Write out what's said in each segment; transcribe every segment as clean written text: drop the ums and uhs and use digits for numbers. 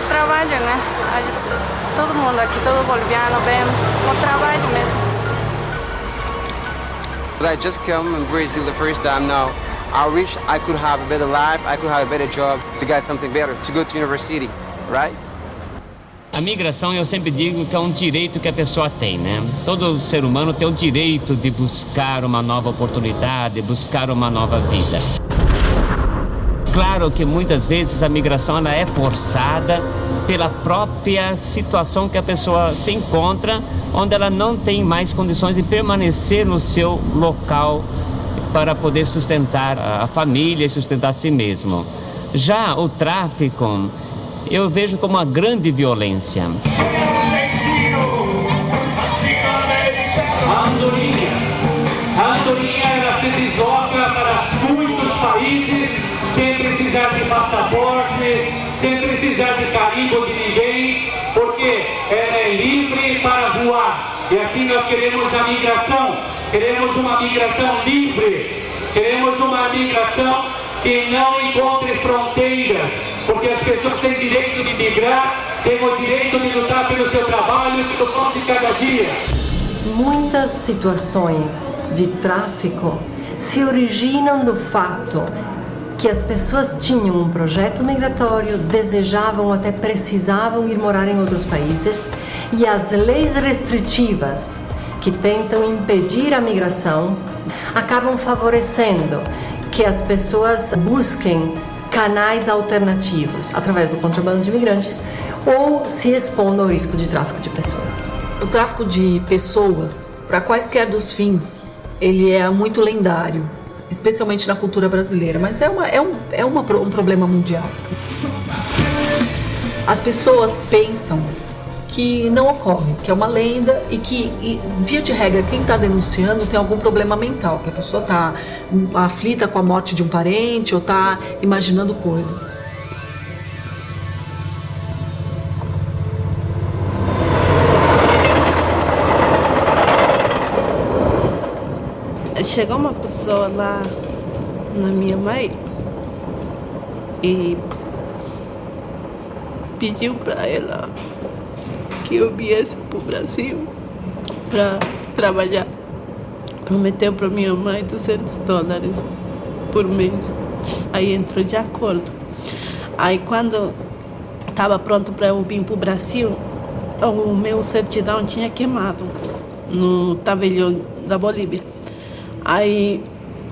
por trabalho, né? Todo mundo aqui, todo boliviano vem por trabalho mesmo. I just come in Brazil the first time now. I wish I could have a better life, I could have a better job, to get something better, to go to university, right? A migração, eu sempre digo que é um direito que a pessoa tem, né? Todo ser humano tem o direito de buscar uma nova oportunidade, buscar uma nova vida. Claro que muitas vezes a migração ela é forçada pela própria situação que a pessoa se encontra, onde ela não tem mais condições de permanecer no seu local para poder sustentar a família e sustentar a si mesmo. Já o tráfico, eu vejo como uma grande violência. A andorinha ela se desloca para muitos países sem precisar de passaporte, sem precisar de carimbo de ninguém, porque ela é livre para voar. E assim nós queremos a migração, queremos uma migração livre, queremos uma migração que não encontre fronteiras, porque as pessoas têm direito de migrar, têm o direito de lutar pelo seu trabalho e pelo pão de cada dia. Muitas situações de tráfico se originam do fato que as pessoas tinham um projeto migratório, desejavam ou até precisavam ir morar em outros países, e as leis restritivas que tentam impedir a migração acabam favorecendo que as pessoas busquem canais alternativos através do contrabando de imigrantes ou se expondo ao risco de tráfico de pessoas. O tráfico de pessoas, para quaisquer dos fins, ele é muito lendário, especialmente na cultura brasileira, mas é um problema mundial. As pessoas pensam que não ocorre, que é uma lenda e que, via de regra, quem está denunciando tem algum problema mental, que a pessoa está aflita com a morte de um parente ou está imaginando coisa. Chegou uma pessoa lá na minha mãe e pediu para ela que eu viesse para o Brasil para trabalhar. Prometeu para minha mãe $200 por mês. Aí entrou de acordo. Aí quando estava pronto para eu vir para o Brasil, o meu certidão tinha queimado no tabelião da Bolívia. Aí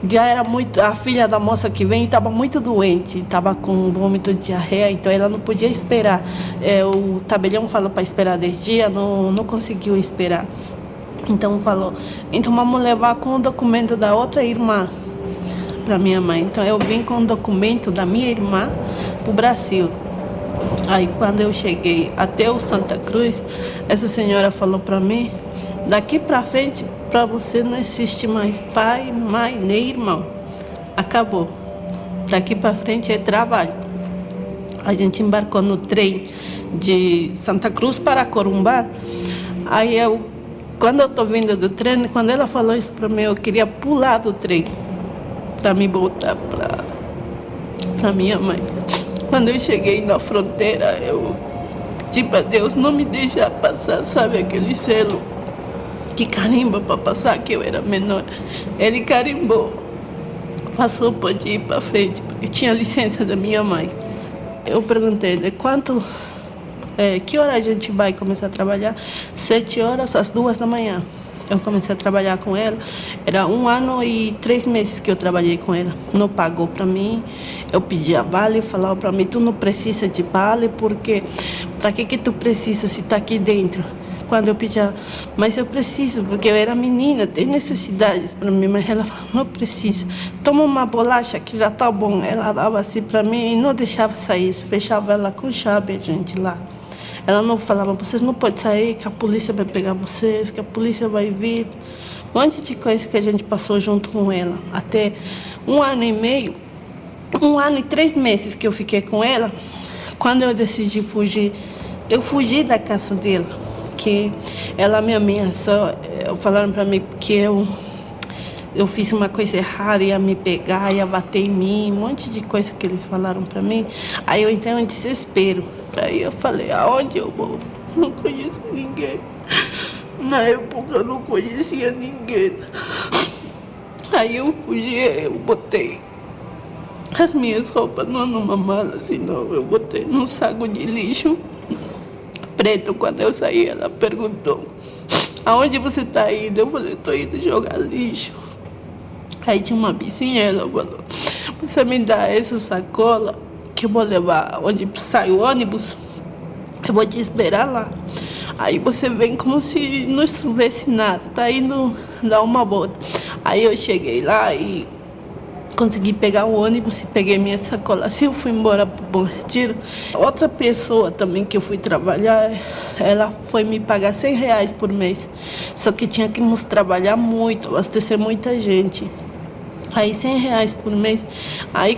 já era muito, a filha da moça que vem estava muito doente, estava com vômito de diarreia, então ela não podia esperar. O tabelião falou para esperar 10 dias, não conseguiu esperar. Então falou, então vamos levar com o documento da outra irmã para minha mãe. Então eu vim com o documento da minha irmã para o Brasil. Aí quando eu cheguei até o Santa Cruz, essa senhora falou para mim, daqui para frente, para você não existe mais pai, mãe, nem irmão. Acabou. Daqui para frente é trabalho. A gente embarcou no trem de Santa Cruz para Corumbá. Aí quando eu estou vindo do trem, quando ela falou isso para mim, eu queria pular do trem para me voltar para minha mãe. Quando eu cheguei na fronteira, eu pedi para Deus não me deixar passar, sabe, aquele selo que carimba para passar, que eu era menor. Ele carimbou, passou, pode ir para frente, porque tinha licença da minha mãe. Eu perguntei, de quanto, que hora a gente vai começar a trabalhar? 7 horas, às 2 da manhã. Eu comecei a trabalhar com ela, era 1 ano e 3 meses que eu trabalhei com ela. Não pagou para mim, eu pedia vale, falava para mim, tu não precisa de vale, porque para que tu precisa se está aqui dentro? Quando eu pedia, mas eu preciso, porque eu era menina, tem necessidades para mim, mas ela falou, não precisa. Toma uma bolacha que já tá bom. Ela dava assim para mim e não deixava sair, fechava ela com chave, a gente lá. Ela não falava, vocês não podem sair, que a polícia vai pegar vocês, que a polícia vai vir. Um monte de coisa que a gente passou junto com ela. Até 1 ano e meio, 1 ano e 3 meses que eu fiquei com ela, quando eu decidi fugir, eu fugi da casa dela. Que ela me ameaçou, falaram para mim que eu fiz uma coisa errada, ia me pegar, ia bater em mim, um monte de coisa que eles falaram para mim. Aí eu entrei em desespero. Aí eu falei, aonde eu vou? Não conheço ninguém. Na época eu não conhecia ninguém. Aí eu fugi, eu botei as minhas roupas não numa mala, senão eu botei num saco de lixo preto. Quando eu saí, ela perguntou, aonde você está indo? Eu falei, estou indo jogar lixo. Aí tinha uma vizinha, ela falou, você me dá essa sacola que eu vou levar onde sai o ônibus? Eu vou te esperar lá. Aí você vem como se não estivesse nada, tá indo dar uma volta. Aí eu cheguei lá e consegui pegar o ônibus e peguei minha sacola. Assim eu fui embora para o Bom Retiro. Outra pessoa também que eu fui trabalhar, ela foi me pagar R$100 por mês. Só que tinha que nos trabalhar muito, abastecer muita gente. Aí R$100 por mês. Aí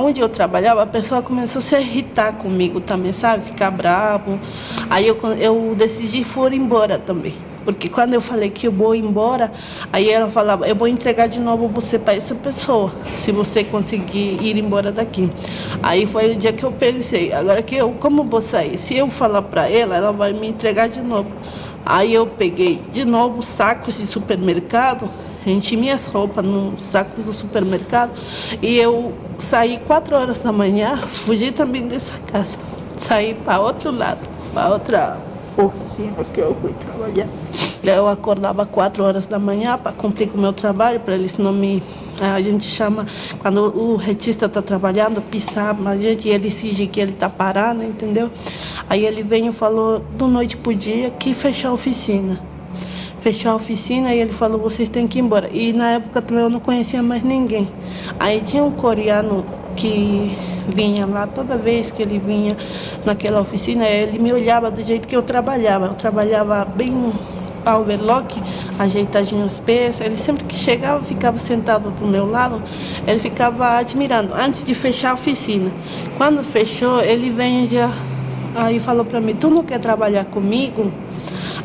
onde eu trabalhava, a pessoa começou a se irritar comigo também, sabe? Ficar bravo. Aí eu decidi ir embora também. Porque quando eu falei que eu vou embora, aí ela falava, eu vou entregar de novo você para essa pessoa, se você conseguir ir embora daqui. Aí foi o dia que eu pensei, agora que como eu vou sair? Se eu falar para ela, ela vai me entregar de novo. Aí eu peguei de novo sacos de supermercado, enchi minhas roupas nos sacos do supermercado e eu saí 4 horas da manhã, fugi também dessa casa. Saí para outro lado, para outra oficina que eu fui trabalhar. Eu acordava 4 horas da manhã para cumprir com o meu trabalho, para eles não me... A gente chama, quando o retista está trabalhando, pisar a gente e ele exige que ele está parado, entendeu? Aí ele veio e falou, do noite pro dia, que fechou a oficina. Fechou a oficina e ele falou, vocês têm que ir embora. E na época também eu não conhecia mais ninguém. Aí tinha um coreano que vinha lá, toda vez que ele vinha naquela oficina, ele me olhava do jeito que eu trabalhava. Eu trabalhava bem overlock, ajeitadinho os pés. Ele sempre que chegava, ficava sentado do meu lado, ele ficava admirando, antes de fechar a oficina. Quando fechou, ele veio já, aí falou para mim, tu não quer trabalhar comigo?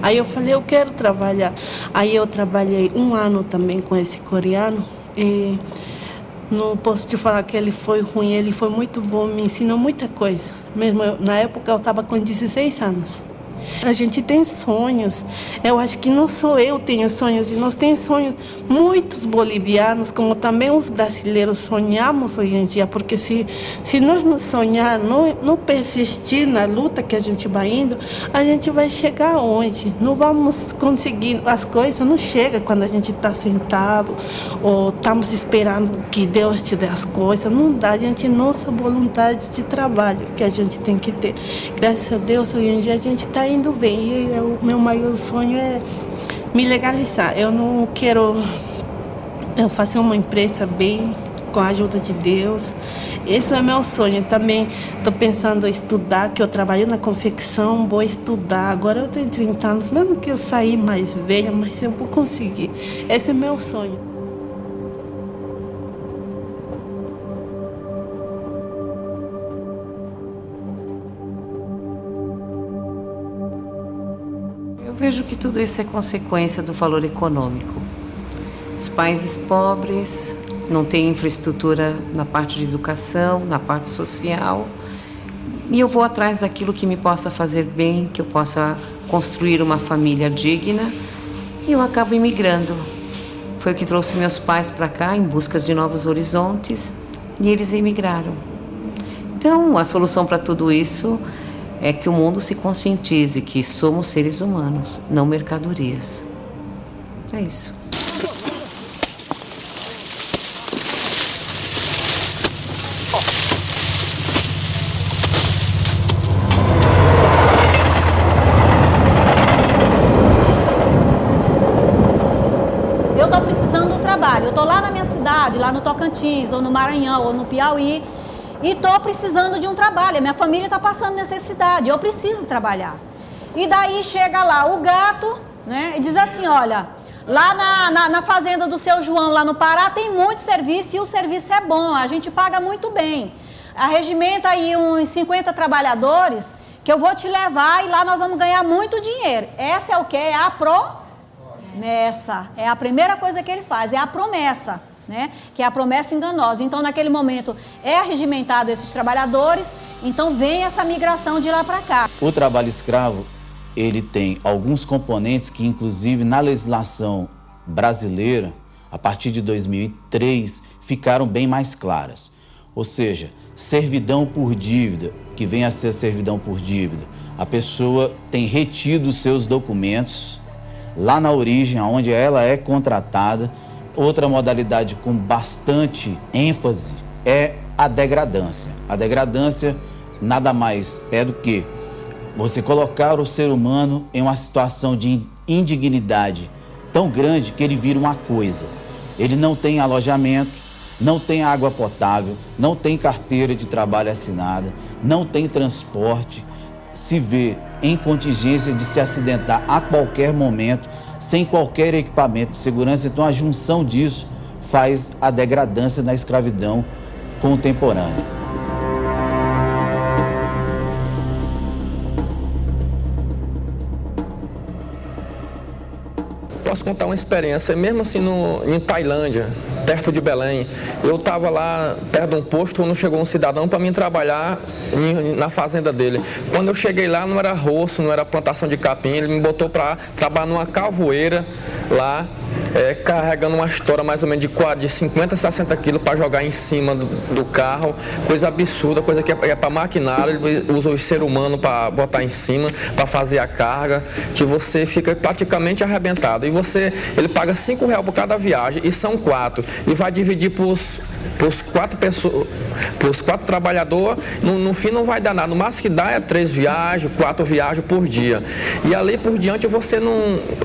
Aí eu falei, eu quero trabalhar. Aí eu trabalhei 1 ano também com esse coreano e não posso te falar que ele foi ruim, ele foi muito bom, me ensinou muita coisa. Mesmo na época eu estava com 16 anos. A gente tem sonhos, eu acho que não só eu tenho sonhos, e nós temos sonhos, muitos bolivianos, como também os brasileiros sonhamos hoje em dia, porque se nós não sonhar, não persistir na luta que a gente vai indo, a gente vai chegar onde? Não vamos conseguir, as coisas não chegam quando a gente está sentado, ou estamos esperando que Deus te dê as coisas, não dá, a gente, nossa vontade de trabalho que a gente tem que ter. Graças a Deus, hoje em dia a gente está indo bem, e o meu maior sonho é me legalizar. Eu não quero fazer uma empresa bem, com a ajuda de Deus. Esse é meu sonho. Também estou pensando em estudar, que eu trabalho na confecção, vou estudar. Agora eu tenho 30 anos, mesmo que eu sair mais velha, mas eu vou conseguir. Esse é meu sonho. Eu vejo que tudo isso é consequência do valor econômico. Os países pobres não têm infraestrutura na parte de educação, na parte social, e eu vou atrás daquilo que me possa fazer bem, que eu possa construir uma família digna, e eu acabo imigrando. Foi o que trouxe meus pais para cá em busca de novos horizontes, e eles emigraram. Então, a solução para tudo isso é que o mundo se conscientize que somos seres humanos, não mercadorias. É isso. Eu estou precisando de um trabalho. Eu estou lá na minha cidade, lá no Tocantins, ou no Maranhão, ou no Piauí, e estou precisando de um trabalho. A minha família está passando necessidade, eu preciso trabalhar. E daí chega lá o gato, né, e diz assim, olha, lá na fazenda do seu João, lá no Pará, tem muito serviço e o serviço é bom, a gente paga muito bem. Arregimenta aí uns 50 trabalhadores que eu vou te levar e lá nós vamos ganhar muito dinheiro. Essa é o quê? É a promessa. É a primeira coisa que ele faz, é a promessa. né? Que é a promessa enganosa. Então, naquele momento, é arregimentado esses trabalhadores, então vem essa migração de lá para cá. O trabalho escravo, ele tem alguns componentes que, inclusive, na legislação brasileira, a partir de 2003, ficaram bem mais claras. Ou seja, servidão por dívida, que vem a ser servidão por dívida. A pessoa tem retido os seus documentos lá na origem, onde ela é contratada. Outra modalidade com bastante ênfase é a degradância. A degradância nada mais é do que você colocar o ser humano em uma situação de indignidade tão grande que ele vira uma coisa. Ele não tem alojamento, não tem água potável, não tem carteira de trabalho assinada, não tem transporte, se vê em contingência de se acidentar a qualquer momento, sem qualquer equipamento de segurança. Então a junção disso faz a degradância na escravidão contemporânea. Posso contar uma experiência, mesmo assim em Tailândia, perto de Belém. Eu estava lá perto de um posto quando chegou um cidadão para mim trabalhar na fazenda dele. Quando eu cheguei lá, não era roço, não era plantação de capim, ele me botou para trabalhar numa calvoeira lá, carregando uma história mais ou menos de 50, 60 quilos para jogar em cima do carro. Coisa absurda, coisa que é para maquinário, ele usa o ser humano para botar em cima, para fazer a carga, que você fica praticamente arrebentado. E ele paga R$5 por cada viagem, e são 4. E vai dividir para os 4 pessoas, para os 4 trabalhadores, no fim não vai dar nada. No máximo que dá é 3 viagens, 4 viagens por dia. E ali por diante você não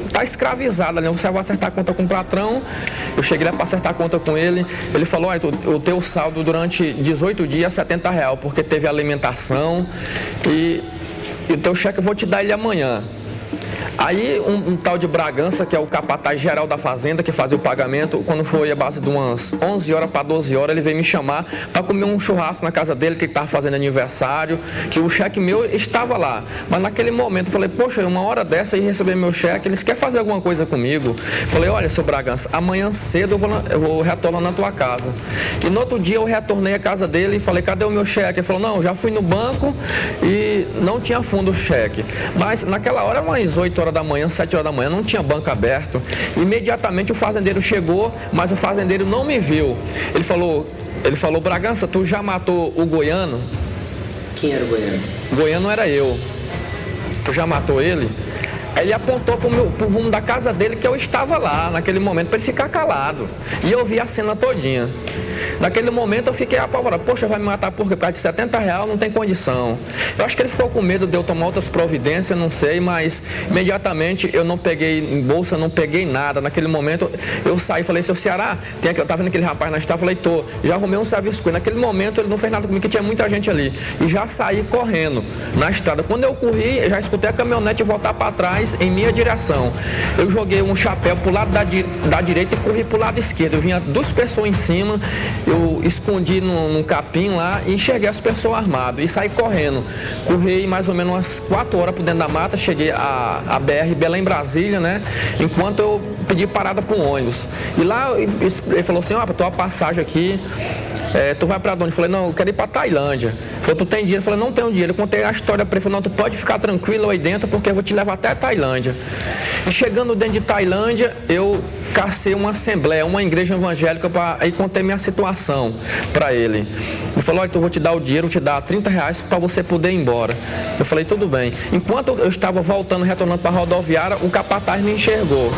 está escravizado, né? Você vai acertar a conta com o patrão. Eu cheguei lá para acertar a conta com ele. Ele falou: o teu saldo durante 18 dias é R$70, porque teve alimentação. E o teu cheque eu vou te dar ele amanhã. Aí um tal de Bragança, que é o capataz geral da fazenda, que fazia o pagamento, quando foi a base de umas 11 horas para 12 horas, ele veio me chamar para comer um churrasco na casa dele, que ele estava fazendo aniversário, que o cheque meu estava lá. Mas naquele momento eu falei: poxa, uma hora dessa aí receber meu cheque, eles querem fazer alguma coisa comigo? Falei: olha, seu Bragança, amanhã cedo eu vou retornar na tua casa. E no outro dia eu retornei à casa dele e falei: cadê o meu cheque? Ele falou: não, já fui no banco e não tinha fundo o cheque. Mas naquela hora, umas 8 horas da manhã, 7 horas da manhã, não tinha banco aberto. Imediatamente o fazendeiro chegou, mas o fazendeiro não me viu. Ele falou: Bragança, tu já matou o Goiano? Quem era o Goiano? Goiano era eu. Tu já matou ele? Aí ele apontou pro rumo da casa dele, que eu estava lá naquele momento, para ele ficar calado. E eu vi a cena todinha. Naquele momento eu fiquei apavorado. Poxa, vai me matar por causa de R$70, não tem condição. Eu acho que ele ficou com medo de eu tomar outras providências, não sei, mas imediatamente eu não peguei em bolsa, não peguei nada. Naquele momento eu saí e falei: seu Ceará, eu tava vendo aquele rapaz na estrada, falei: tô, já arrumei um serviço com ele. Naquele momento ele não fez nada comigo, que tinha muita gente ali. E já saí correndo na estrada. Quando eu corri, já escutei a caminhonete voltar para trás em minha direção. Eu joguei um chapéu pro lado da direita e corri pro lado esquerdo. Eu vinha 2 pessoas em cima. Eu escondi num capim lá e enxerguei as pessoas armadas e saí correndo. Corri mais ou menos umas 4 horas por dentro da mata, cheguei a BR Belém-Brasília, né? Enquanto eu pedi parada para um ônibus. E lá ele falou assim: ó, tua passagem aqui, tu vai para onde? Eu falei: não, eu quero ir para Tailândia. Ele falou: tu tem dinheiro? Eu falei: não tenho dinheiro. Eu contei a história para ele. Falei: não, tu pode ficar tranquilo aí dentro, porque eu vou te levar até a Tailândia. E chegando dentro de Tailândia, eu cacei uma assembleia, uma igreja evangélica, e contei minha situação para ele. Ele falou: olha, eu vou te dar o dinheiro, vou te dar R$30 para você poder ir embora. Eu falei: tudo bem. Enquanto eu estava retornando para a rodoviária, o capataz me enxergou.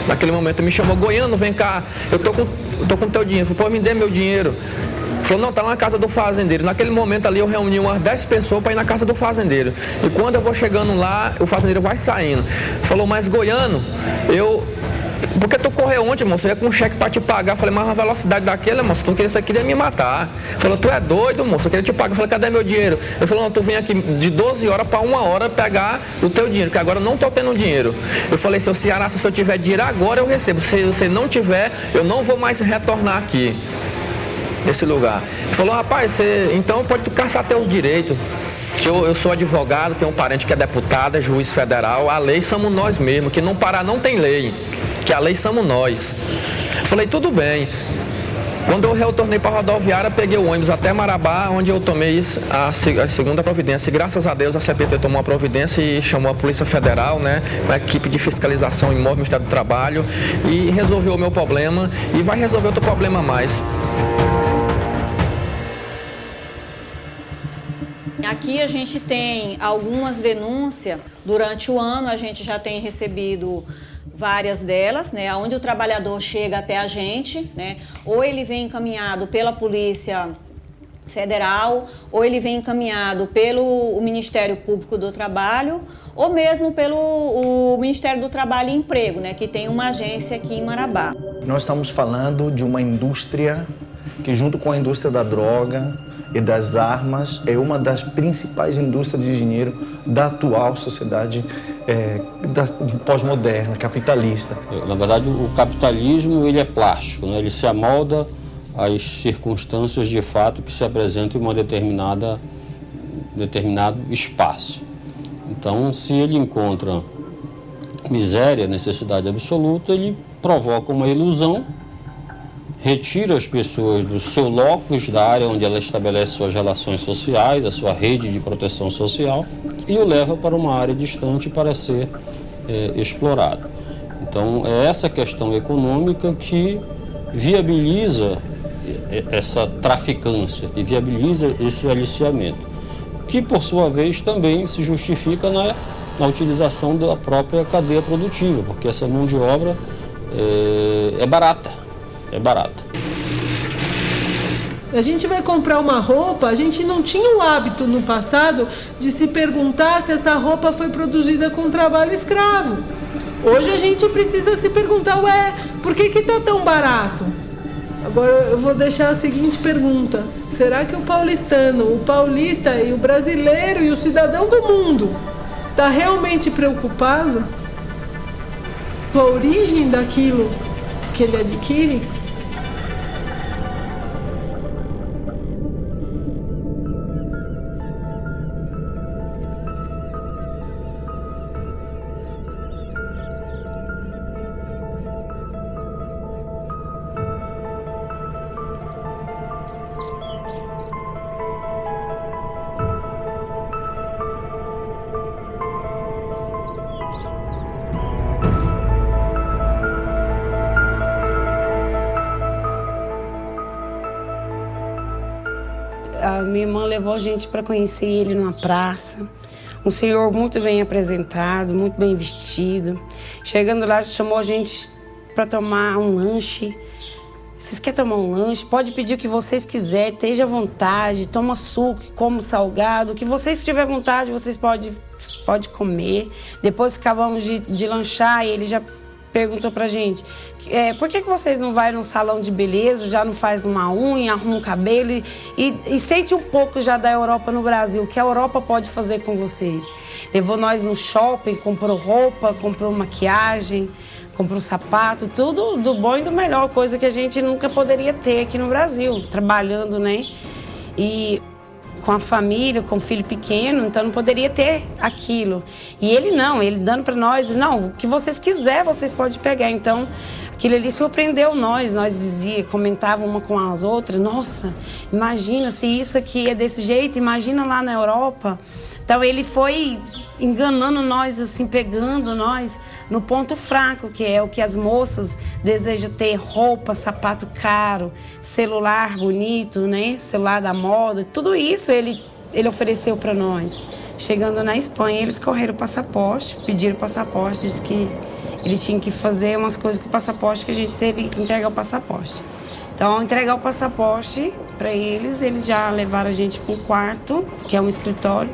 Naquele momento me chamou: Goiano, vem cá, eu tô com teu dinheiro. Eu falei: pô, me dê meu dinheiro. Ele falou: não, tá na casa do fazendeiro. Naquele momento ali eu reuni umas 10 pessoas para ir na casa do fazendeiro. E quando eu vou chegando lá, o fazendeiro vai saindo. Ele falou: mas Goiano, por que tu correu ontem, moço? Eu ia com um cheque para te pagar. Eu falei: mas a velocidade daquele, moço, você queria me matar. Ele falou: tu é doido, moço, eu queria te pagar. Eu falei: cadê meu dinheiro? Ele falou: não, tu vem aqui de 12 horas para 1 hora pegar o teu dinheiro, que agora eu não tô tendo dinheiro. Eu falei: seu Ceará, se eu tiver dinheiro agora eu recebo. Se você não tiver, eu não vou mais retornar aqui, nesse lugar. Ele falou: rapaz, então pode caçar teus direitos. Eu sou advogado, tenho um parente que é deputado, é juiz federal. A lei somos nós mesmos, que não parar não tem lei, que a lei somos nós. Falei, tudo bem. Quando eu retornei para a rodoviária, peguei o ônibus até Marabá, onde eu tomei a segunda providência. E graças a Deus a CPT tomou a providência e chamou a Polícia Federal, né, uma equipe de fiscalização imóvel do Ministério do Trabalho, e resolveu o meu problema e vai resolver outro problema a mais. Aqui a gente tem algumas denúncias. Durante o ano a gente já tem recebido várias delas, né, onde o trabalhador chega até a gente, né, ou ele vem encaminhado pela Polícia Federal, ou ele vem encaminhado pelo Ministério Público do Trabalho, ou mesmo pelo Ministério do Trabalho e Emprego, né, que tem uma agência aqui em Marabá. Nós estamos falando de uma indústria que, junto com a indústria da droga e das armas, é uma das principais indústrias de dinheiro da atual sociedade pós-moderna, capitalista. Na verdade, o capitalismo ele é plástico, né? Ele se amolda às circunstâncias de fato que se apresentam em uma determinado espaço. Então, se ele encontra miséria, necessidade absoluta, ele provoca uma ilusão, retira as pessoas do seu locus, da área onde ela estabelece suas relações sociais, a sua rede de proteção social, e o leva para uma área distante para ser explorado. Então, é essa questão econômica que viabiliza essa traficância e viabiliza esse aliciamento, que, por sua vez, também se justifica na utilização da própria cadeia produtiva, porque essa mão de obra é barata. A gente vai comprar uma roupa, a gente não tinha o hábito no passado de se perguntar se essa roupa foi produzida com trabalho escravo. Hoje a gente precisa se perguntar, por que tá tão barato? Agora eu vou deixar a seguinte pergunta: será que o paulistano, o paulista e o brasileiro e o cidadão do mundo está realmente preocupado com a origem daquilo que ele adquire? A minha irmã levou a gente para conhecer ele numa praça. Um senhor muito bem apresentado, muito bem vestido. Chegando lá, chamou a gente para tomar um lanche. Vocês querem tomar um lanche? Pode pedir o que vocês quiserem, esteja à vontade. Toma suco, come salgado. O que vocês tiverem vontade, vocês podem comer. Depois que acabamos de lanchar, ele já perguntou pra gente, por que vocês não vão num salão de beleza, já não faz uma unha, arruma um cabelo e sente um pouco já da Europa no Brasil, o que a Europa pode fazer com vocês. Levou nós no shopping, comprou roupa, comprou maquiagem, comprou sapato, tudo do bom e do melhor, coisa que a gente nunca poderia ter aqui no Brasil, trabalhando, né? E com a família, com o filho pequeno, então não poderia ter aquilo. E ele não, ele dando para nós, não, o que vocês quiserem, vocês podem pegar. Então, aquilo ali surpreendeu nós comentava uma com as outras, nossa, imagina se isso aqui é desse jeito, imagina lá na Europa. Então ele foi enganando nós, assim, pegando nós no ponto fraco, que é o que as moças desejam ter: roupa, sapato caro, celular bonito, né? Celular da moda, tudo isso ele ofereceu para nós. Chegando na Espanha, eles correram o passaporte, pediram o passaporte, disse que eles tinham que fazer umas coisas com o passaporte, que a gente teria que entregar o passaporte. Então, ao entregar o passaporte para eles já levaram a gente para um quarto, que é um escritório,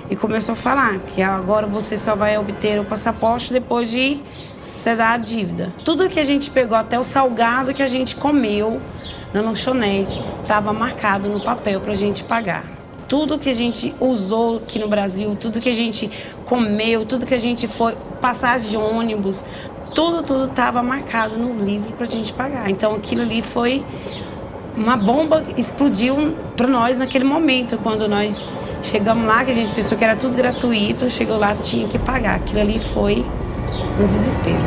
e começou a falar que agora você só vai obter o passaporte depois de ceder a dívida. Tudo que a gente pegou, até o salgado que a gente comeu na lanchonete, estava marcado no papel para a gente pagar. Tudo que a gente usou aqui no Brasil, tudo que a gente comeu, tudo que a gente foi, passagem de ônibus, tudo estava marcado no livro para a gente pagar. Então aquilo ali foi uma bomba, explodiu para nós naquele momento, quando nós chegamos lá, que a gente pensou que era tudo gratuito, chegou lá, tinha que pagar. Aquilo ali foi um desespero.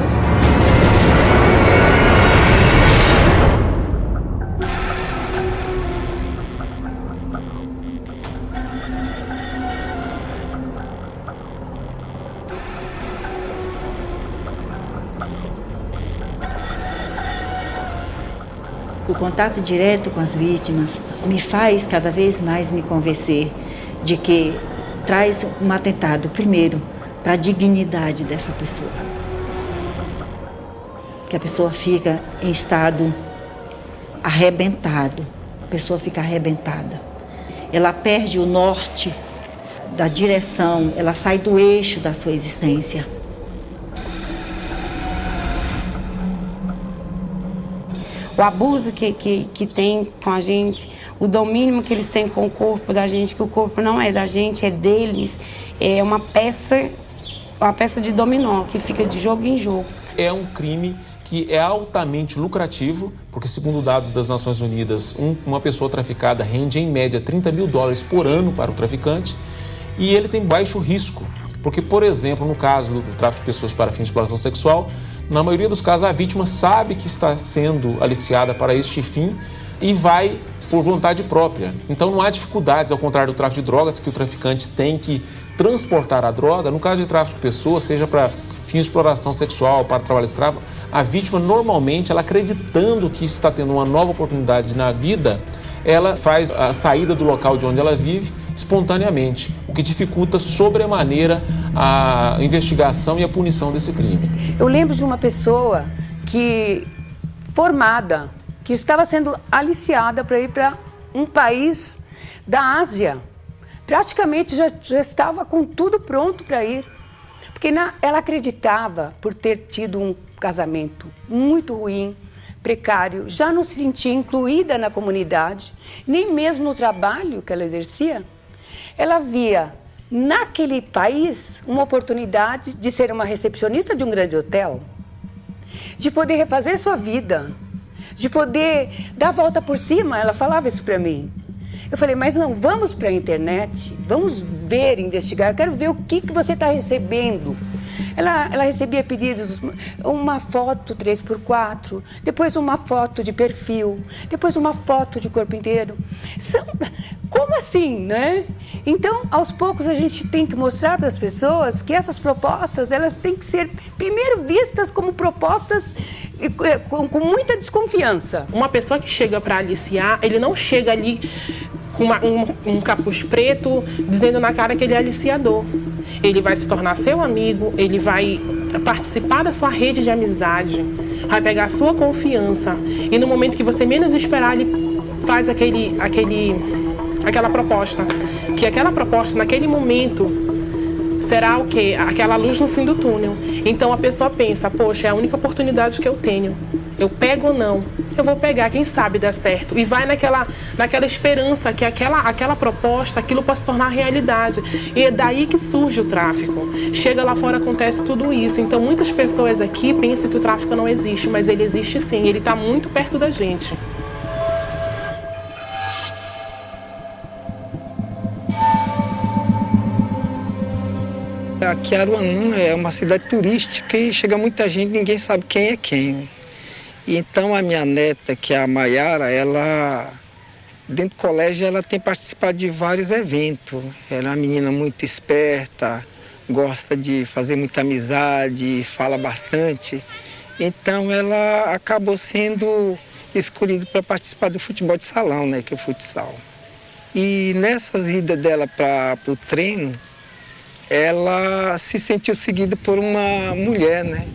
O contato direto com as vítimas me faz cada vez mais me convencer de que traz um atentado, primeiro, para a dignidade dessa pessoa. Que a pessoa fica em estado arrebentado, a pessoa fica arrebentada. Ela perde o norte da direção, ela sai do eixo da sua existência. O abuso que tem com a gente, o domínio que eles têm com o corpo da gente, que o corpo não é da gente, é deles, é uma peça de dominó que fica de jogo em jogo. É um crime que é altamente lucrativo, porque segundo dados das Nações Unidas, uma pessoa traficada rende em média $30 mil por ano para o traficante, e ele tem baixo risco, porque, por exemplo, no caso do tráfico de pessoas para fins de exploração sexual, na maioria dos casos a vítima sabe que está sendo aliciada para este fim e vai por vontade própria. Então não há dificuldades, ao contrário do tráfico de drogas, que o traficante tem que transportar a droga. No caso de tráfico de pessoas, seja para fins de exploração sexual, para trabalho escravo, a vítima normalmente, ela acreditando que está tendo uma nova oportunidade na vida, ela faz a saída do local de onde ela vive espontaneamente, o que dificulta sobremaneira a investigação e a punição desse crime. Eu lembro de uma pessoa formada, que estava sendo aliciada para ir para um país da Ásia. Praticamente já estava com tudo pronto para ir. Porque ela acreditava, por ter tido um casamento muito ruim, precário, já não se sentia incluída na comunidade, nem mesmo no trabalho que ela exercia. Ela via naquele país uma oportunidade de ser uma recepcionista de um grande hotel, de poder refazer sua vida, de poder dar a volta por cima. Ela falava isso para mim. Eu falei, mas não, vamos para a internet, vamos ver, investigar, eu quero ver o que você está recebendo. Ela recebia pedidos, uma foto 3x4, depois uma foto de perfil, depois uma foto de corpo inteiro. Como assim, né? Então, aos poucos, a gente tem que mostrar para as pessoas que essas propostas, elas têm que ser, primeiro, vistas como propostas com muita desconfiança. Uma pessoa que chega para aliciar, ele não chega ali com um capuz preto, dizendo na cara que ele é aliciador. Ele vai se tornar seu amigo, ele vai participar da sua rede de amizade, vai pegar a sua confiança, e no momento que você menos esperar, ele faz aquela proposta. Que aquela proposta, naquele momento, será o quê? Aquela luz no fim do túnel. Então a pessoa pensa, poxa, é a única oportunidade que eu tenho. Eu pego ou não? Eu vou pegar, quem sabe dá certo. E vai naquela esperança que aquela proposta, aquilo possa se tornar realidade. E é daí que surge o tráfico. Chega lá fora, acontece tudo isso. Então muitas pessoas aqui pensam que o tráfico não existe, mas ele existe sim, ele está muito perto da gente. Aqui Aruanã é uma cidade turística e chega muita gente, ninguém sabe quem é quem. Então a minha neta, que é a Maiara, ela, dentro do colégio, ela tem participado de vários eventos. Ela é uma menina muito esperta, gosta de fazer muita amizade, fala bastante. Então ela acabou sendo escolhida para participar do futebol de salão, né, que é o futsal. E nessas idas dela para o treino, ela se sentiu seguida por uma mulher, né?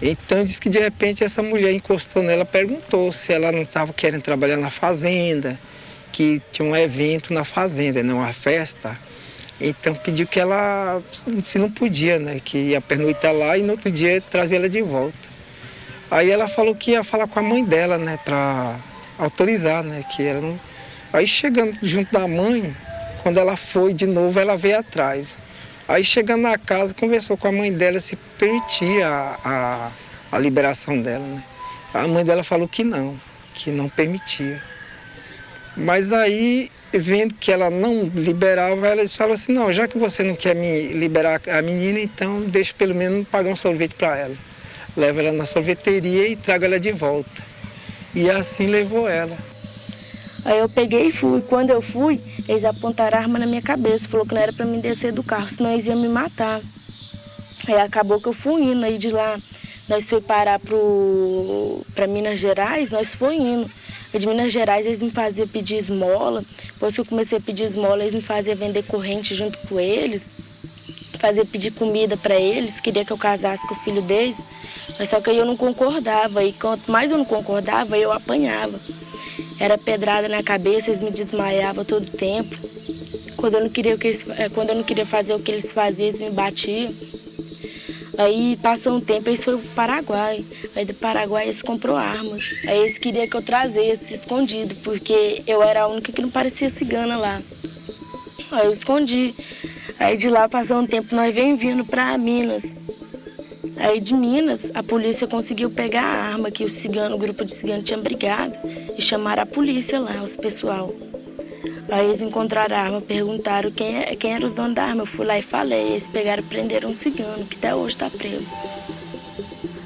Então disse que de repente essa mulher encostou nela, perguntou se ela não estava querendo trabalhar na fazenda, que tinha um evento na fazenda, né? Uma festa. Então pediu que ela, se não podia, né? Que ia pernoitar lá e no outro dia trazer ela de volta. Aí ela falou que ia falar com a mãe dela, né? Para autorizar, né? Que ela não... Aí chegando junto da mãe, quando ela foi de novo, ela veio atrás. Aí chegando na casa, conversou com a mãe dela se permitia a liberação dela, né? A mãe dela falou que não permitia. Mas aí, vendo que ela não liberava, ela falou assim, não, já que você não quer me liberar a menina, então deixa pelo menos pagar um sorvete para ela. Leva ela na sorveteria e trago ela de volta. E assim levou ela. Aí eu peguei e fui. Quando eu fui, eles apontaram a arma na minha cabeça. Falou que não era pra mim descer do carro, senão eles iam me matar. Aí acabou que eu fui indo. Aí de lá, nós fomos parar pra Minas Gerais, nós fomos indo. De Minas Gerais, eles me faziam pedir esmola. Depois que eu comecei a pedir esmola, eles me faziam vender corrente junto com eles. Fazia pedir comida para eles, queria que eu casasse com o filho deles. Mas só que aí eu não concordava. E quanto mais eu não concordava, eu apanhava. Era pedrada na cabeça, eles me desmaiavam todo o tempo. Quando eu não queria fazer o que eles faziam, eles me batiam. Aí passou um tempo, eles foram pro Paraguai. Aí do Paraguai eles comprou armas. Aí eles queriam que eu trazesse escondido, porque eu era a única que não parecia cigana lá. Aí eu escondi. Aí de lá passou um tempo, nós vindo pra Minas. Aí de Minas, a polícia conseguiu pegar a arma que o grupo de ciganos tinha brigado e chamaram a polícia lá, os pessoal. Aí eles encontraram a arma, perguntaram quem eram os donos da arma. Eu fui lá e falei, eles pegaram e prenderam um cigano, que até hoje está preso.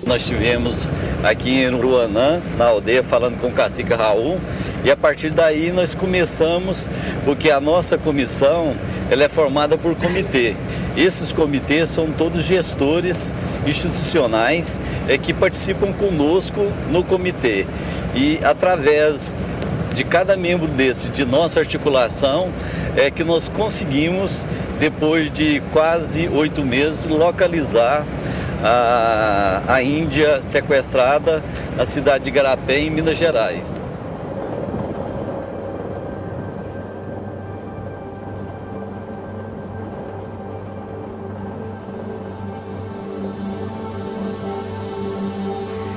Nós estivemos aqui em Uruanã, na aldeia, falando com o cacique Raul, e a partir daí nós começamos, porque a nossa comissão ela é formada por comitê. Esses comitês são todos gestores institucionais que participam conosco no comitê. E através de cada membro de nossa articulação, é que nós conseguimos, depois de quase 8 meses, localizar a Índia sequestrada na cidade de Igarapé, em Minas Gerais.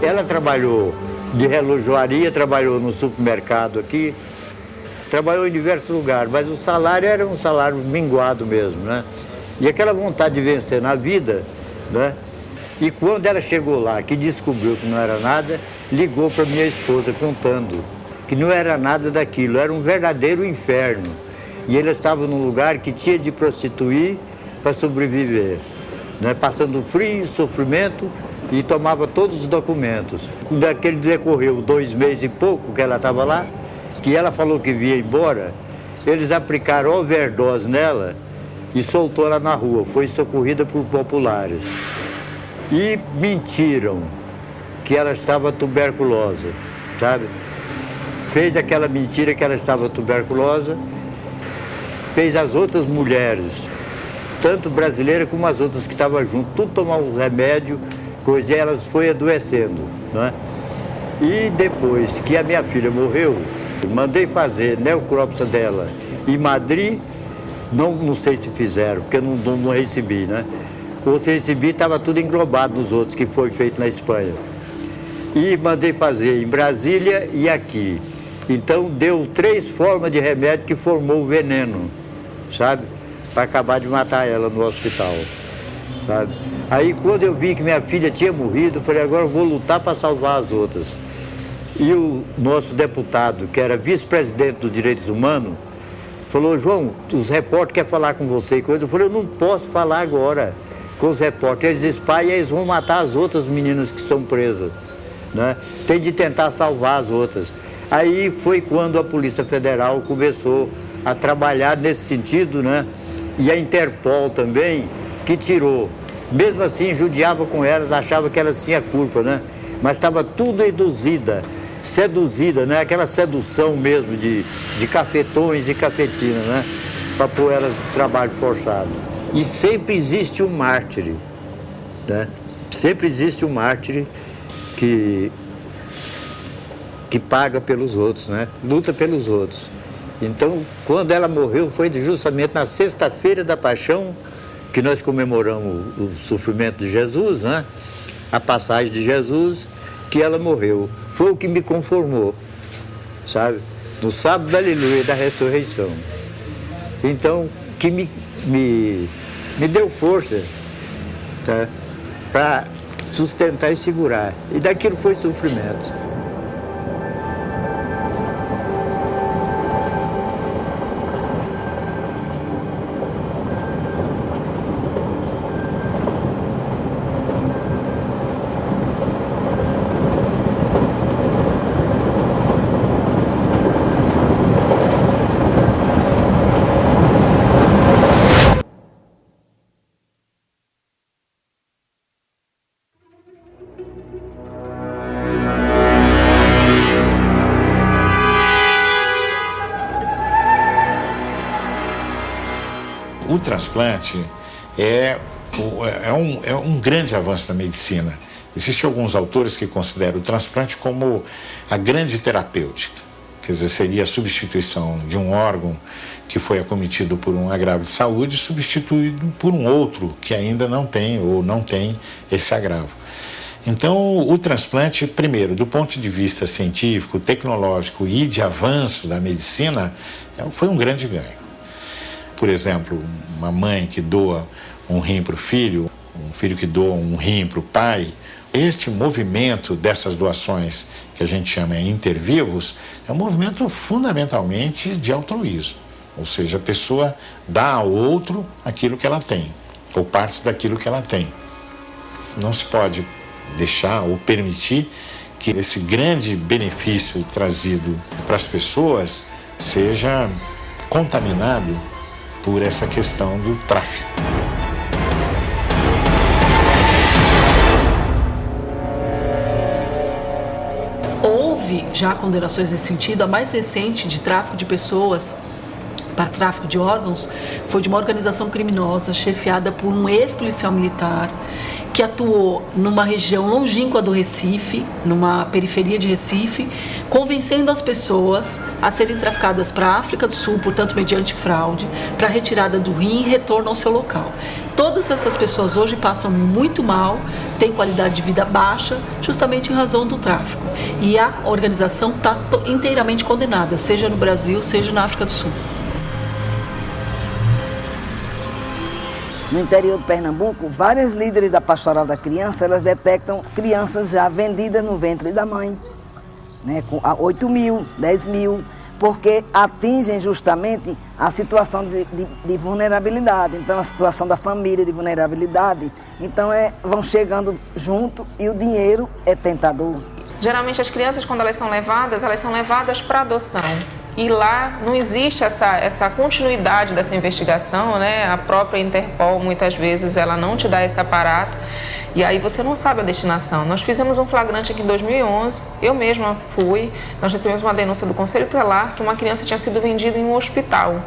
Ela trabalhou de relojoaria, trabalhou no supermercado aqui, trabalhou em diversos lugares, mas o salário era um salário minguado mesmo, né? E aquela vontade de vencer na vida, né? E quando ela chegou lá, que descobriu que não era nada, ligou para minha esposa contando que não era nada daquilo, era um verdadeiro inferno. E ele estava num lugar que tinha de prostituir para sobreviver, né? Passando frio, sofrimento, e tomava todos os documentos. Daquele decorreu 2 meses e pouco que ela estava lá, que ela falou que vinha embora, eles aplicaram overdose nela e soltou ela na rua, foi socorrida por populares. E mentiram que ela estava tuberculosa, sabe? Fez aquela mentira que ela estava tuberculosa, fez as outras mulheres, tanto brasileiras como as outras que estavam junto, tudo tomar um remédio, coisa, e elas foi adoecendo, né? E depois que a minha filha morreu, mandei fazer necrópsia dela em Madrid, não sei se fizeram, porque não recebi, né? Ou se recebi, estava tudo englobado nos outros, que foi feito na Espanha. E mandei fazer em Brasília e aqui. Então deu 3 formas de remédio que formou o veneno, sabe? Para acabar de matar ela no hospital, sabe? Aí quando eu vi que minha filha tinha morrido, eu falei, agora eu vou lutar para salvar as outras. E o nosso deputado, que era vice-presidente dos Direitos Humanos, falou, João, os repórteres querem falar com você e coisa. Eu falei, eu não posso falar agora com os repórteres, eles espalham e eles vão matar as outras meninas que estão presas, né? Tem de tentar salvar as outras. Aí foi quando a Polícia Federal começou a trabalhar nesse sentido, né? E a Interpol também, que tirou. Mesmo assim, judiava com elas, achava que elas tinham culpa, né? Mas estava tudo seduzida, né? Aquela sedução mesmo de cafetões e cafetinas, né? Para pôr elas no trabalho forçado. E sempre existe um mártir, né? Sempre existe um mártir que paga pelos outros, né? Luta pelos outros. Então, quando ela morreu, foi justamente na Sexta-feira da Paixão, que nós comemoramos o sofrimento de Jesus, né? A passagem de Jesus, que ela morreu. Foi o que me conformou, sabe? No sábado da Aleluia, da ressurreição. Então, que me deu força, tá? Para sustentar e segurar. E daquilo foi sofrimento. transplante é um grande avanço da medicina. Existem alguns autores que consideram o transplante como a grande terapêutica. Quer dizer, seria a substituição de um órgão que foi acometido por um agravo de saúde, substituído por um outro que ainda não tem ou não tem esse agravo. Então, o transplante, primeiro, do ponto de vista científico, tecnológico e de avanço da medicina, foi um grande ganho. Por exemplo, uma mãe que doa um rim para o filho, um filho que doa um rim para o pai, este movimento dessas doações, que a gente chama intervivos, é um movimento fundamentalmente de altruísmo. Ou seja, a pessoa dá ao outro aquilo que ela tem, ou parte daquilo que ela tem. Não se pode deixar ou permitir que esse grande benefício trazido para as pessoas seja contaminado por essa questão do tráfico. Houve já condenações nesse sentido. A mais recente de tráfico de pessoas para tráfico de órgãos foi de uma organização criminosa chefiada por um ex-policial militar que atuou numa região longínqua do Recife, numa periferia de Recife, convencendo as pessoas a serem traficadas para a África do Sul, portanto mediante fraude, para retirada do rim e retorno ao seu local. Todas essas pessoas hoje passam muito mal, têm qualidade de vida baixa, justamente em razão do tráfico. E a organização está inteiramente condenada, seja no Brasil, seja na África do Sul. No interior de Pernambuco, várias líderes da Pastoral da Criança, elas detectam crianças já vendidas no ventre da mãe, né, com 8 mil, 10 mil, porque atingem justamente a situação de vulnerabilidade, então a situação da família de vulnerabilidade, então vão chegando junto e o dinheiro é tentador. Geralmente as crianças, quando elas são levadas para adoção. E lá não existe essa continuidade dessa investigação, né? A própria Interpol, muitas vezes, ela não te dá esse aparato e aí você não sabe a destinação. Nós fizemos um flagrante aqui em 2011, eu mesma fui, nós recebemos uma denúncia do Conselho Tutelar que uma criança tinha sido vendida em um hospital.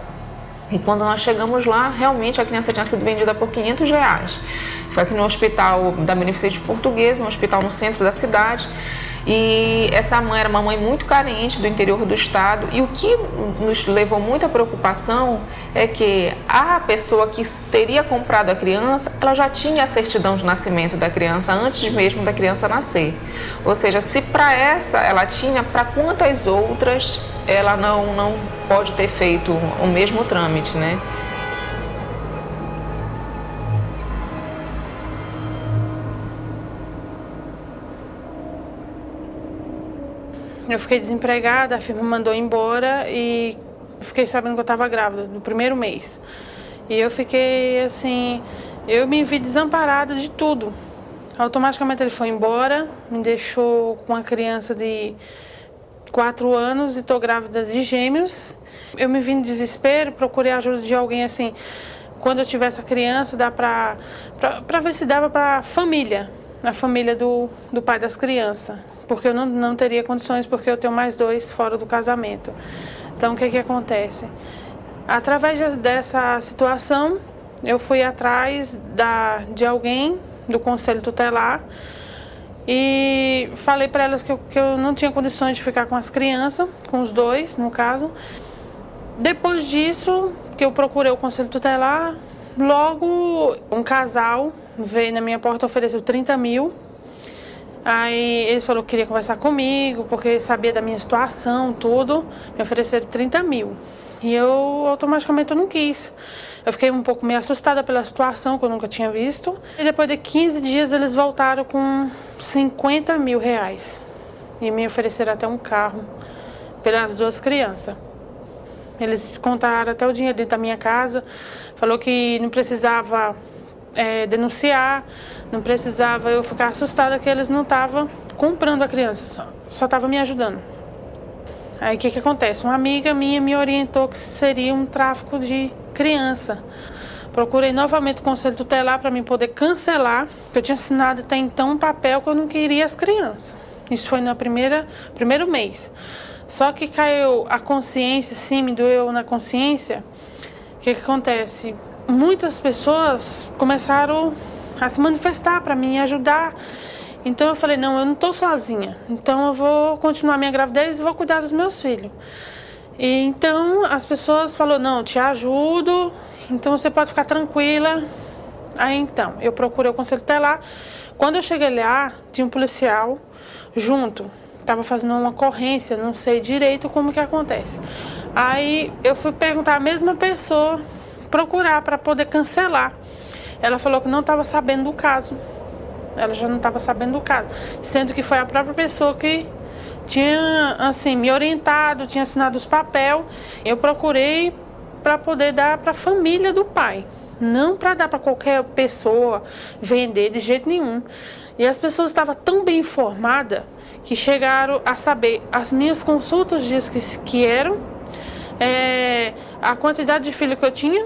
E quando nós chegamos lá, realmente a criança tinha sido vendida por R$500. Foi aqui no hospital da Beneficente Portuguesa, um hospital no centro da cidade. E essa mãe era uma mãe muito carente do interior do estado e o que nos levou muita preocupação é que a pessoa que teria comprado a criança, ela já tinha a certidão de nascimento da criança antes mesmo da criança nascer. Ou seja, se para essa ela tinha, para quantas outras ela não pode ter feito o mesmo trâmite, né? Eu fiquei desempregada, a firma mandou embora e fiquei sabendo que eu estava grávida no primeiro mês. E eu fiquei assim, eu me vi desamparada de tudo. Automaticamente ele foi embora, me deixou com uma criança de 4 anos e estou grávida de gêmeos. Eu me vi em desespero, procurei a ajuda de alguém assim, quando eu tiver essa criança, dá para ver se dava para a família do pai das crianças. Porque eu não teria condições, porque eu tenho mais 2 fora do casamento. Então, o que acontece? Através dessa situação, eu fui atrás de alguém do Conselho Tutelar e falei para elas que eu não tinha condições de ficar com as crianças, com os 2, no caso. Depois disso, que eu procurei o Conselho Tutelar, logo um casal veio na minha porta e ofereceu 30 mil. Aí eles falaram que queria conversar comigo, porque sabia da minha situação, tudo. Me ofereceram 30 mil. E eu automaticamente não quis. Eu fiquei um pouco meio assustada pela situação, que eu nunca tinha visto. E depois de 15 dias eles voltaram com 50 mil reais. E me ofereceram até um carro pelas 2 crianças. Eles contaram até o dinheiro dentro da minha casa. Falou que não precisava denunciar, não precisava eu ficar assustada que eles não estavam comprando a criança, só estavam me ajudando. Aí o que acontece? Uma amiga minha me orientou que seria um tráfico de criança. Procurei novamente o Conselho Tutelar para mim poder cancelar, porque eu tinha assinado até então um papel que eu não queria as crianças. Isso foi no primeiro mês. Só que caiu a consciência, sim, me doeu na consciência. O que acontece? muitas pessoas começaram a se manifestar para me ajudar. Então eu falei, não, eu não estou sozinha. Então eu vou continuar minha gravidez e vou cuidar dos meus filhos. E então as pessoas falaram, não, te ajudo, então você pode ficar tranquila. Aí então, eu procurei o conselho tutelar. Quando eu cheguei lá, tinha um policial junto. Estava fazendo uma ocorrência, não sei direito como que acontece. Aí eu fui perguntar à mesma pessoa, procurar para poder cancelar. Ela falou que não estava sabendo do caso. Ela já não estava sabendo do caso. Sendo que foi a própria pessoa que tinha, assim, me orientado, tinha assinado os papéis. Eu procurei para poder dar para a família do pai. Não para dar para qualquer pessoa vender de jeito nenhum. E as pessoas estavam tão bem informadas que chegaram a saber as minhas consultas dias que eram, a quantidade de filhos que eu tinha,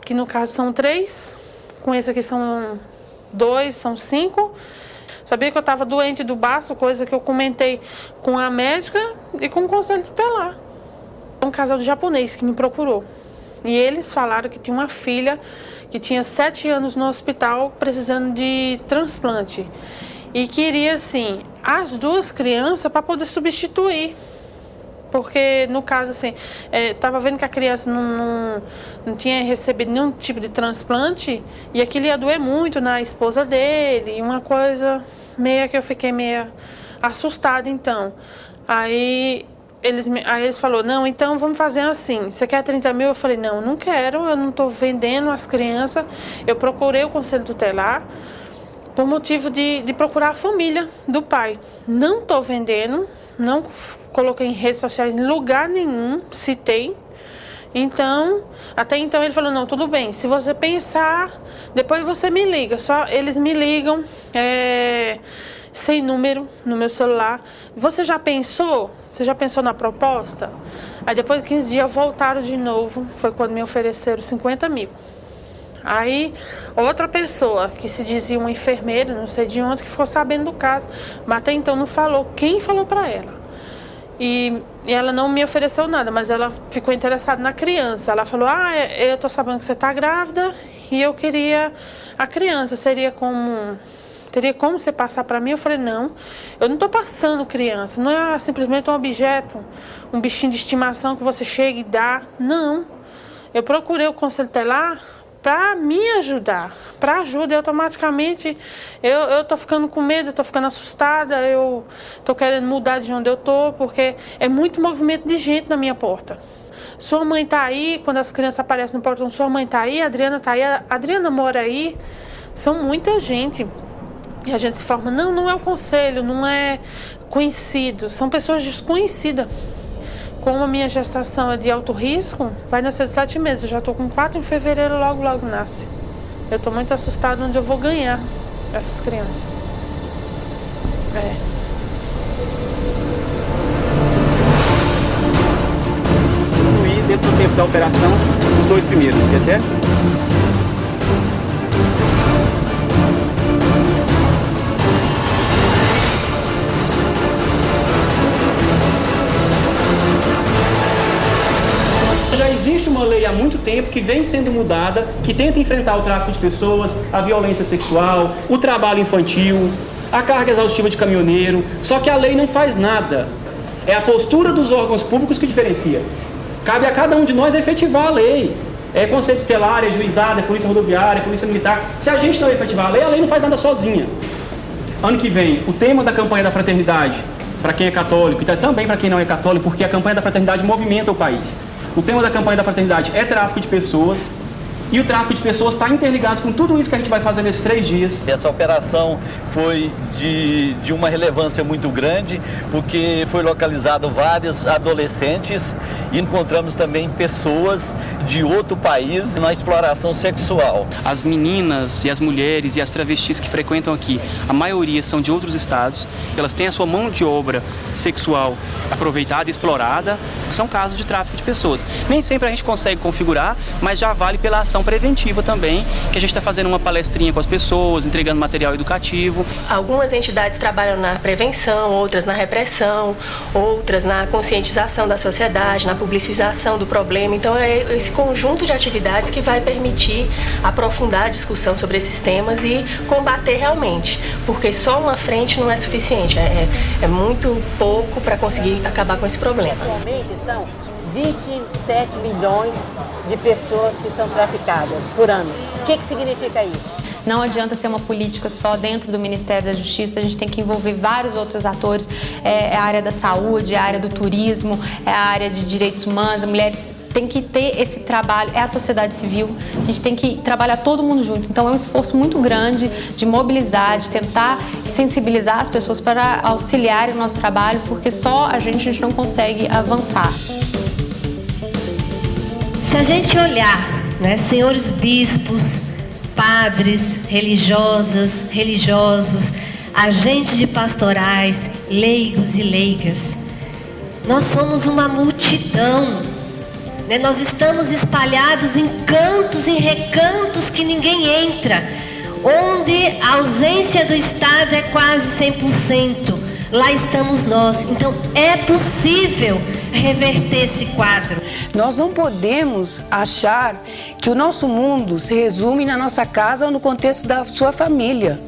que no caso são 3, com esse aqui são 2, são 5. Sabia que eu estava doente do baço, coisa que eu comentei com a médica e com o conselho tutelar. Um casal de japonês que me procurou. E eles falaram que tinha uma filha que tinha 7 anos no hospital precisando de transplante. E queria, assim, as 2 crianças para poder substituir. Porque, no caso, assim, estava vendo que a criança não tinha recebido nenhum tipo de transplante e aquilo ia doer muito na esposa dele. Uma coisa meio que eu fiquei meio assustada, então. Aí eles falaram, não, então vamos fazer assim, você quer 30 mil? Eu falei, não quero, eu não estou vendendo as crianças. Eu procurei o conselho tutelar por motivo de procurar a família do pai. Não estou vendendo, não coloquei em redes sociais em lugar nenhum, citei. Então, até então ele falou, não, tudo bem, se você pensar, depois você me liga. Só eles me ligam, sem número no meu celular. Você já pensou? Você já pensou na proposta? Aí depois de 15 dias voltaram de novo, foi quando me ofereceram 50 mil. Aí outra pessoa que se dizia uma enfermeira, não sei de onde, que ficou sabendo do caso, mas até então não falou quem falou para ela. E ela não me ofereceu nada, mas ela ficou interessada na criança. Ela falou, eu tô sabendo que você tá grávida e eu queria a criança, teria como você passar para mim? Eu falei, não, eu não tô passando criança, não é simplesmente um objeto, um bichinho de estimação que você chega e dá, não. Eu procurei o conselho tutelar para me ajudar, para ajuda, e automaticamente eu tô ficando com medo, eu tô ficando assustada, eu tô querendo mudar de onde eu tô, porque é muito movimento de gente na minha porta. Sua mãe tá aí, quando as crianças aparecem no portão, sua mãe tá aí, a Adriana tá aí, a Adriana mora aí, são muita gente. E a gente se forma, não é o conselho, não é conhecido, são pessoas desconhecidas. Como a minha gestação é de alto risco, vai nascer 7 meses. Eu já estou com 4 em fevereiro, logo nasce. Eu estou muito assustada onde eu vou ganhar essas crianças. Incluir dentro do tempo da operação os 2 primeiros, quer certo? Já existe uma lei há muito tempo que vem sendo mudada, que tenta enfrentar o tráfico de pessoas, a violência sexual, o trabalho infantil, a carga exaustiva de caminhoneiro, só que a lei não faz nada. É a postura dos órgãos públicos que diferencia. Cabe a cada um de nós efetivar a lei. É conselho tutelar, é juizado, é polícia rodoviária, é polícia militar. Se a gente não efetivar a lei não faz nada sozinha. Ano que vem, o tema da campanha da fraternidade, para quem é católico e também para quem não é católico, porque a campanha da fraternidade movimenta o país. O tema da campanha da fraternidade é tráfico de pessoas. E o tráfico de pessoas está interligado com tudo isso que a gente vai fazer nesses 3 dias. Essa operação foi de uma relevância muito grande, porque foi localizado vários adolescentes e encontramos também pessoas de outro país na exploração sexual. As meninas e as mulheres e as travestis que frequentam aqui, a maioria são de outros estados, elas têm a sua mão de obra sexual aproveitada e explorada, são casos de tráfico de pessoas. Nem sempre a gente consegue configurar, mas já vale pela ação ação preventiva também, que a gente está fazendo uma palestrinha com as pessoas, entregando material educativo. Algumas entidades trabalham na prevenção, outras na repressão, outras na conscientização da sociedade, na publicização do problema. Então é esse conjunto de atividades que vai permitir aprofundar a discussão sobre esses temas e combater realmente, porque só uma frente não é suficiente, é muito pouco para conseguir acabar com esse problema. Atualmente são 27 milhões de pessoas que são traficadas por ano. O que significa isso? Não adianta ser uma política só dentro do Ministério da Justiça, a gente tem que envolver vários outros atores, a área da saúde, a área do turismo, a área de direitos humanos, a mulheres tem que ter esse trabalho, é a sociedade civil, a gente tem que trabalhar todo mundo junto. Então é um esforço muito grande de mobilizar, de tentar sensibilizar as pessoas para auxiliarem o nosso trabalho, porque só a gente não consegue avançar. Se a gente olhar, senhores bispos, padres, religiosas, religiosos, agentes de pastorais, leigos e leigas, nós somos uma multidão. Nós estamos espalhados em cantos e recantos que ninguém entra, onde a ausência do Estado é quase 100%. Lá estamos nós. Então é possível reverter esse quadro. Nós não podemos achar que o nosso mundo se resume na nossa casa ou no contexto da sua família.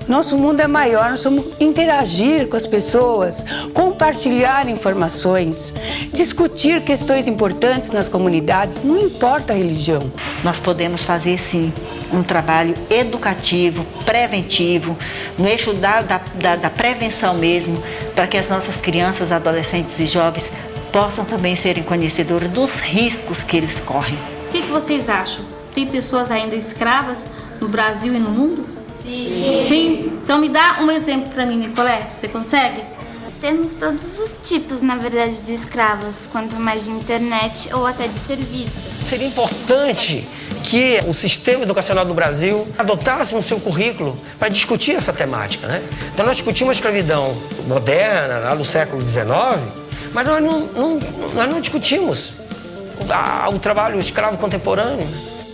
Nosso mundo é maior, nós vamos interagir com as pessoas, compartilhar informações, discutir questões importantes nas comunidades, não importa a religião. Nós podemos fazer, sim, um trabalho educativo, preventivo, no eixo da prevenção mesmo, para que as nossas crianças, adolescentes e jovens possam também serem conhecedores dos riscos que eles correm. O que vocês acham? Tem pessoas ainda escravas no Brasil e no mundo? Sim? Então me dá um exemplo para mim, Nicolete, você consegue? Temos todos os tipos, na verdade, de escravos, quanto mais de internet ou até de serviço. Seria importante que o sistema educacional do Brasil adotasse no seu currículo para discutir essa temática, Então nós discutimos a escravidão moderna, lá no século XIX, mas nós não discutimos o trabalho escravo contemporâneo.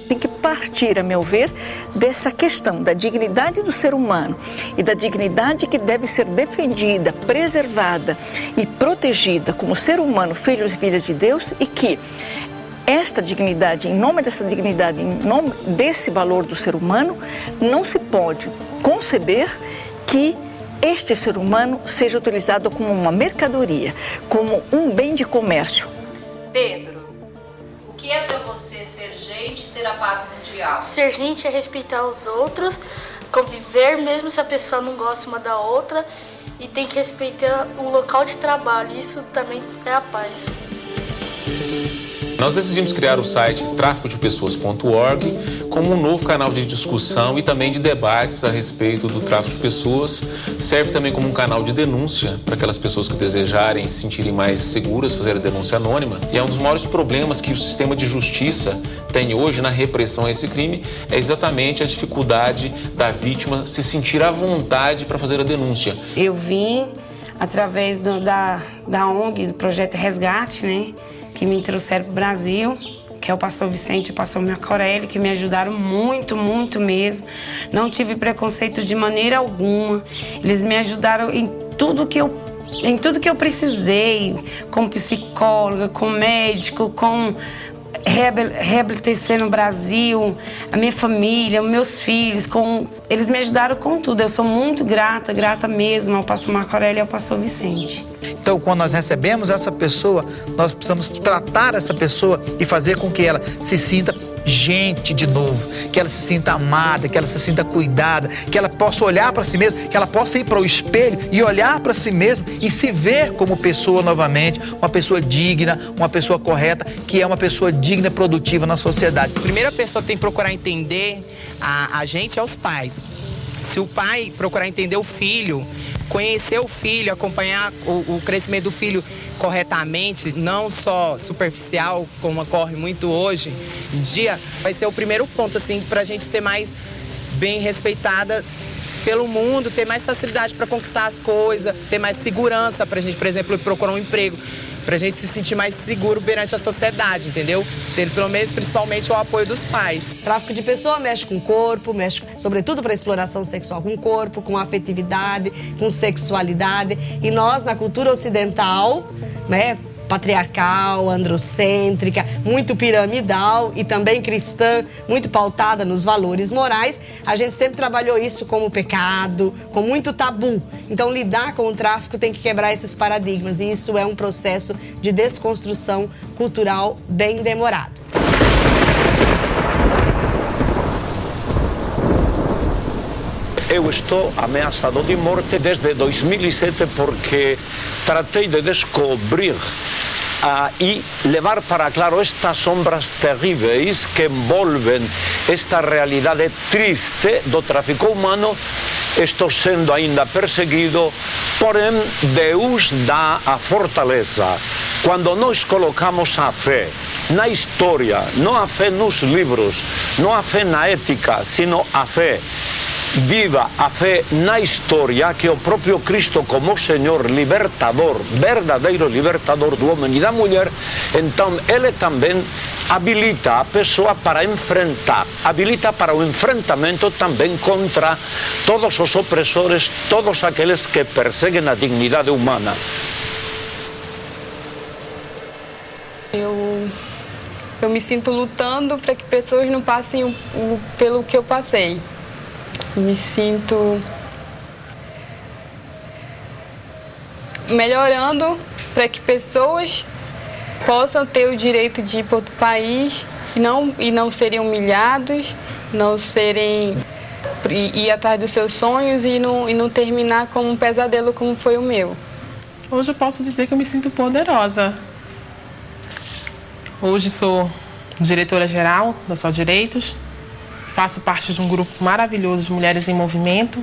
Tem que partir, a meu ver, dessa questão da dignidade do ser humano e da dignidade que deve ser defendida, preservada e protegida como ser humano, filhos e filhas de Deus, e que esta dignidade, em nome dessa dignidade, em nome desse valor do ser humano, não se pode conceber que este ser humano seja utilizado como uma mercadoria, como um bem de comércio. Pedro, o que é para você ser gente e ter a paz mundial? Ser gente é respeitar os outros, conviver mesmo se a pessoa não gosta uma da outra, e tem que respeitar o local de trabalho. Isso também é a paz. Nós decidimos criar o site traficodepessoas.org como um novo canal de discussão e também de debates a respeito do tráfico de pessoas. Serve também como um canal de denúncia para aquelas pessoas que desejarem se sentirem mais seguras, fazer a denúncia anônima. E é um dos maiores problemas que o sistema de justiça tem hoje na repressão a esse crime, é exatamente a dificuldade da vítima se sentir à vontade para fazer a denúncia. Eu vim através da ONG, do Projeto Resgate, que me trouxeram para o Brasil, que é o pastor Vicente e o pastor Marcorelli, que me ajudaram muito, muito mesmo. Não tive preconceito de maneira alguma. Eles me ajudaram em tudo que eu precisei, como psicóloga, com médico, com reabilitação no Brasil, a minha família, os meus filhos, eles me ajudaram com tudo. Eu sou muito grata mesmo ao pastor Marcorelli e ao pastor Vicente. Então, quando nós recebemos essa pessoa, nós precisamos tratar essa pessoa e fazer com que ela se sinta gente de novo, que ela se sinta amada, que ela se sinta cuidada, que ela possa olhar para si mesma, que ela possa ir para o espelho e olhar para si mesma e se ver como pessoa novamente, uma pessoa digna, uma pessoa correta, que é uma pessoa digna e produtiva na sociedade. A primeira pessoa que tem que procurar entender a gente é os pais. Se o pai procurar entender o filho, conhecer o filho, acompanhar o crescimento do filho corretamente, não só superficial, como ocorre muito hoje em dia, vai ser o primeiro ponto, assim, pra gente ser mais bem respeitada pelo mundo, ter mais facilidade para conquistar as coisas, ter mais segurança pra gente, por exemplo, procurar um emprego. pra gente se sentir mais seguro perante a sociedade, entendeu? Ter pelo menos, principalmente, o apoio dos pais. Tráfico de pessoa mexe com o corpo, mexe sobretudo para exploração sexual com o corpo, com afetividade, com sexualidade. E nós, na cultura ocidental, né, patriarcal, androcêntrica, muito piramidal e também cristã, muito pautada nos valores morais, a gente sempre trabalhou isso como pecado, com muito tabu. Então, lidar com o tráfico tem que quebrar esses paradigmas e isso é um processo de desconstrução cultural bem demorado. Eu estou ameaçado de morte desde 2007 porque tratei de descobrir y levar para claro estas sombras terríveis que envolven esta realidade triste do tráfico humano. Estou sendo ainda perseguido, porém Deus dá a fortaleza. Quando nós colocamos a fé na história, não a fé nos livros, não a fé na ética, sino a fé viva, a fé na história, que o próprio Cristo como Senhor libertador, verdadeiro libertador do homem e da mulher, então ele também habilita a pessoa para enfrentar, habilita para o enfrentamento também contra todos os opressores, todos aqueles que perseguem a dignidade humana. Eu me sinto lutando para que pessoas não passem pelo que eu passei. Me sinto melhorando para que pessoas possam ter o direito de ir para outro país e não serem humilhados, não serem ir atrás dos seus sonhos e não terminar como um pesadelo como foi o meu. Hoje eu posso dizer que eu me sinto poderosa. Hoje sou diretora-geral da Só Direitos. Faço parte de um grupo maravilhoso de Mulheres em Movimento.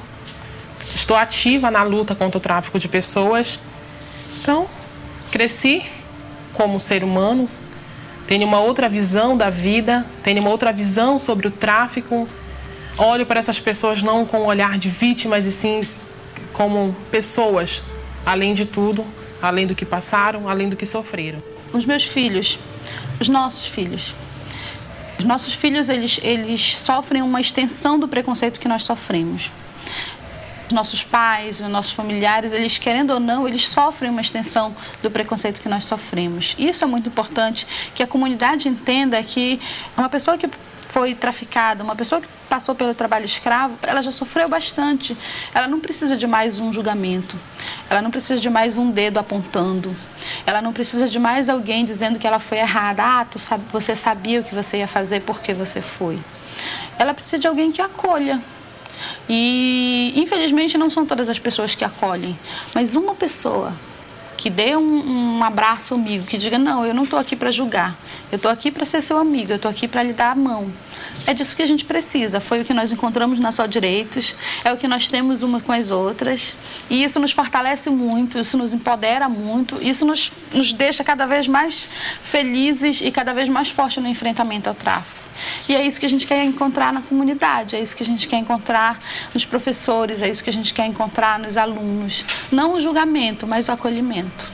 Estou ativa na luta contra o tráfico de pessoas. Então, cresci como ser humano, tenho uma outra visão da vida, tenho uma outra visão sobre o tráfico. Olho para essas pessoas não com o olhar de vítimas, e sim como pessoas, além de tudo, além do que passaram, além do que sofreram. Os meus filhos, os nossos filhos, eles sofrem uma extensão do preconceito que nós sofremos. Os nossos pais, os nossos familiares, eles querendo ou não, eles sofrem uma extensão do preconceito que nós sofremos. Isso é muito importante, que a comunidade entenda que uma pessoa que foi traficada, uma pessoa que passou pelo trabalho escravo, ela já sofreu bastante. Ela não precisa de mais um julgamento. Ela não precisa de mais um dedo apontando. Ela não precisa de mais alguém dizendo que ela foi errada. Você sabia o que você ia fazer porque você foi. Ela precisa de alguém que acolha. E, infelizmente, não são todas as pessoas que acolhem, mas uma pessoa que dê um abraço amigo, que diga, não, eu não estou aqui para julgar, eu estou aqui para ser seu amigo, eu estou aqui para lhe dar a mão. É disso que a gente precisa, foi o que nós encontramos na Só Direitos, é o que nós temos uma com as outras, e isso nos fortalece muito, isso nos empodera muito, isso nos deixa cada vez mais felizes e cada vez mais fortes no enfrentamento ao tráfico. E é isso que a gente quer encontrar na comunidade, é isso que a gente quer encontrar nos professores, é isso que a gente quer encontrar nos alunos. Não o julgamento, mas o acolhimento.